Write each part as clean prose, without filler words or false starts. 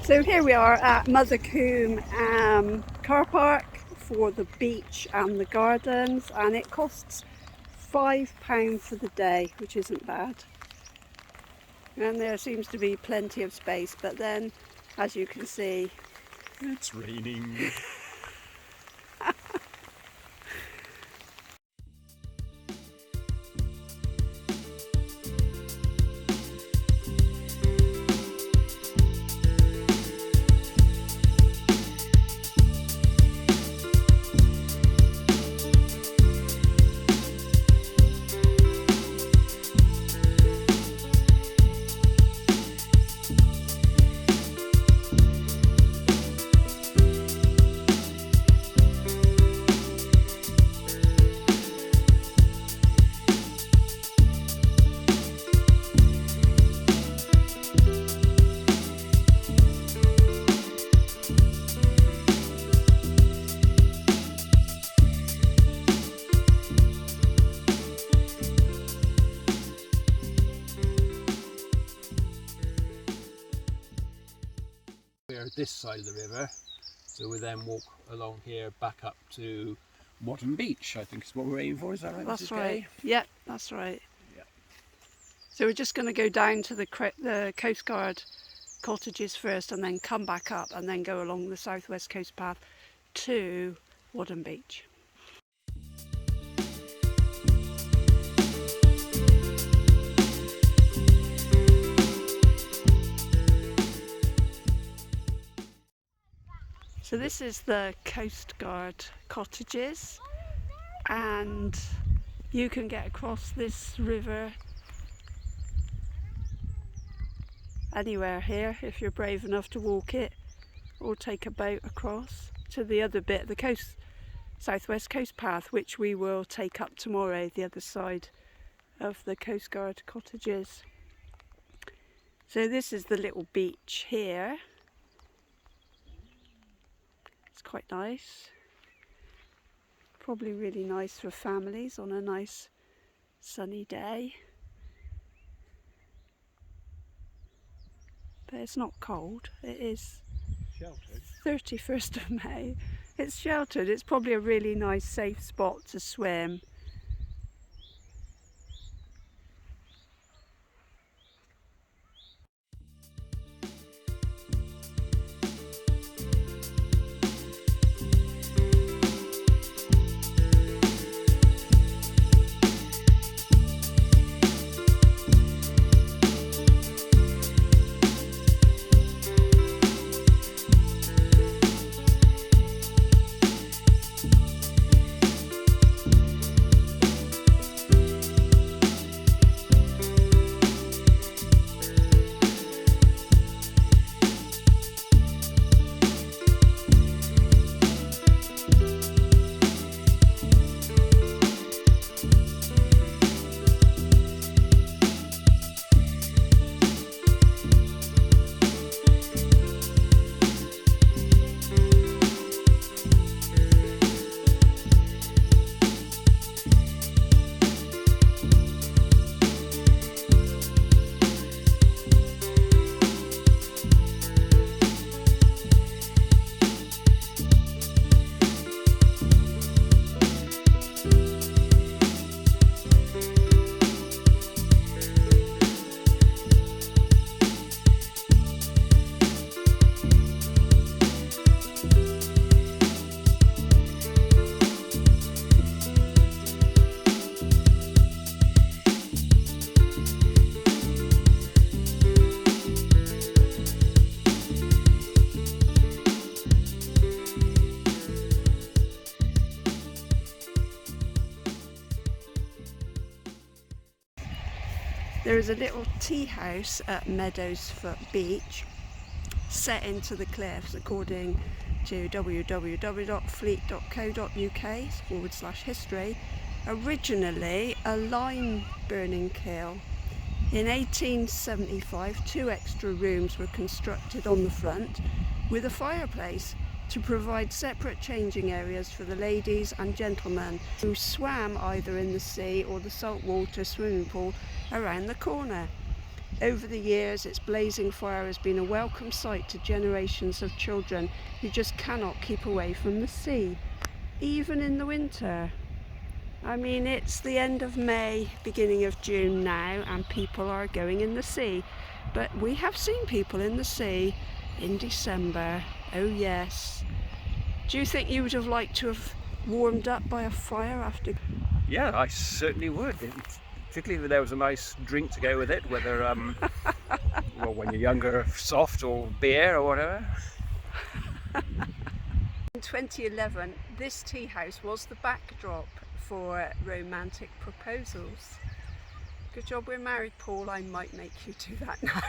So here we are at Mothecombe car park for the beach and the gardens, and it costs £5 for the day, which isn't bad. And there seems to be plenty of space, but then, as you can see, it's raining. We're this side of the river, so we then walk along here back up to Wadham Beach, I think is what we're aiming for. Is that right? that's Mrs. right. Kay? Yeah, that's right. Yeah. So we're just going to go down to the Coast Guard cottages first, and then come back up, and then go along the southwest coast path to Wadham Beach. So this is the Coast Guard cottages, and you can get across this river anywhere here if you're brave enough to walk it, or take a boat across to the other bit, the southwest coast path, which we will take up tomorrow, the other side of the Coast Guard cottages. So this is the little beach here. It's quite nice, probably really nice for families on a nice sunny day, but it's not cold. It is Sheltered. 31st of May. It's sheltered. It's probably a really nice safe spot to swim. There is a little tea house at Meadowsfoot Beach, set into the cliffs according to www.fleet.co.uk/history. Originally a lime burning kiln. In 1875, 2 extra rooms were constructed on the front with a fireplace to provide separate changing areas for the ladies and gentlemen who swam either in the sea or the saltwater swimming pool around the corner. Over the years, its blazing fire has been a welcome sight to generations of children who just cannot keep away from the sea, even in the winter. I mean, it's the end of May, beginning of June now, and people are going in the sea. But we have seen people in the sea in December. Oh yes. Do you think you would have liked to have warmed up by a fire after? Yeah, I certainly would. Particularly if there was a nice drink to go with it, whether, well, when you're younger, soft or beer or whatever. In 2011, this tea house was the backdrop for romantic proposals. Good job we're married, Paul. I might make you do that now.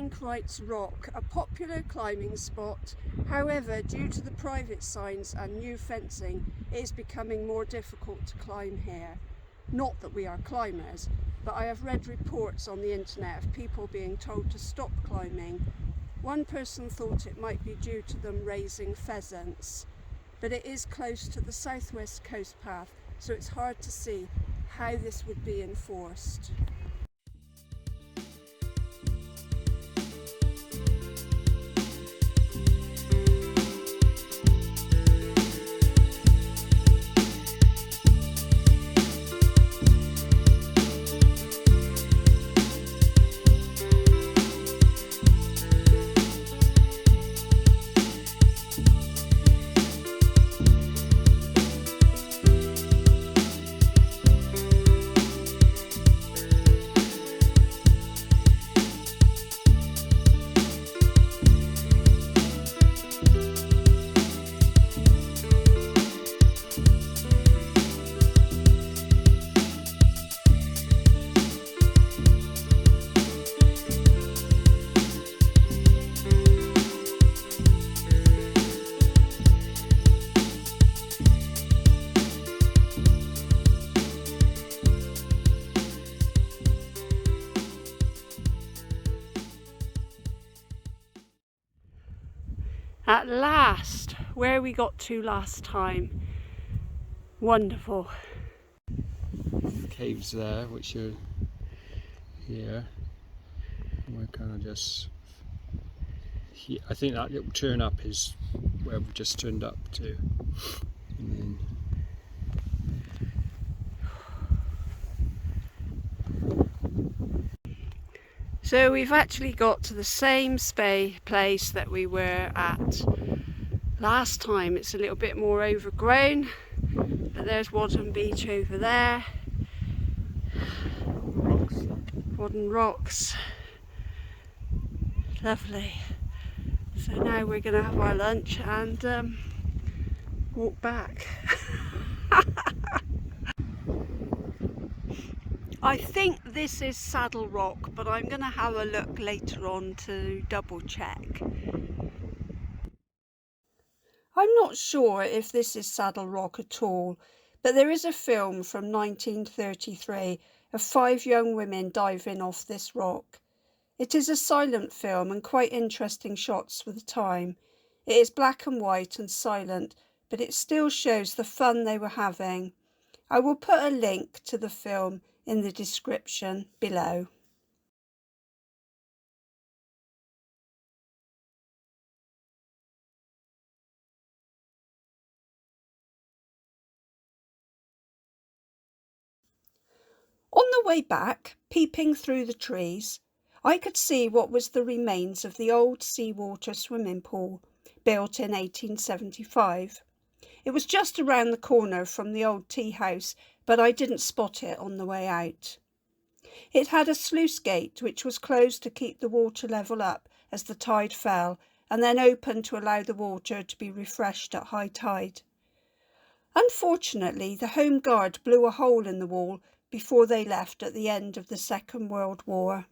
Anchorites Rock, a popular climbing spot. However, due to the private signs and new fencing, it is becoming more difficult to climb here. Not that we are climbers, but I have read reports on the internet of people being told to stop climbing. One person thought it might be due to them raising pheasants, but it is close to the southwest coast path, so it's hard to see how this would be enforced. At last, where we got to last time. Wonderful. Caves there, which are here. We're kind of just here. I think that little turn up is where we've just turned up to. And then so we've actually got to the same place that we were at last time. It's a little bit more overgrown, but there's Wadham Beach over there. Wadham Rocks. Lovely. So now we're going to have our lunch and walk back. I think this is Saddle Rock, but I'm going to have a look later on to double check. I'm not sure if this is Saddle Rock at all, but there is a film from 1933 of 5 young women diving off this rock. It is a silent film and quite interesting shots for the time. It is black and white and silent, but it still shows the fun they were having. I will put a link to the film in the description below. On the way back, peeping through the trees, I could see what was the remains of the old seawater swimming pool, built in 1875. It was just around the corner from the old tea house, but I didn't spot it on the way out. It had a sluice gate which was closed to keep the water level up as the tide fell, and then opened to allow the water to be refreshed at high tide. Unfortunately, the Home Guard blew a hole in the wall before they left at the end of the Second World War.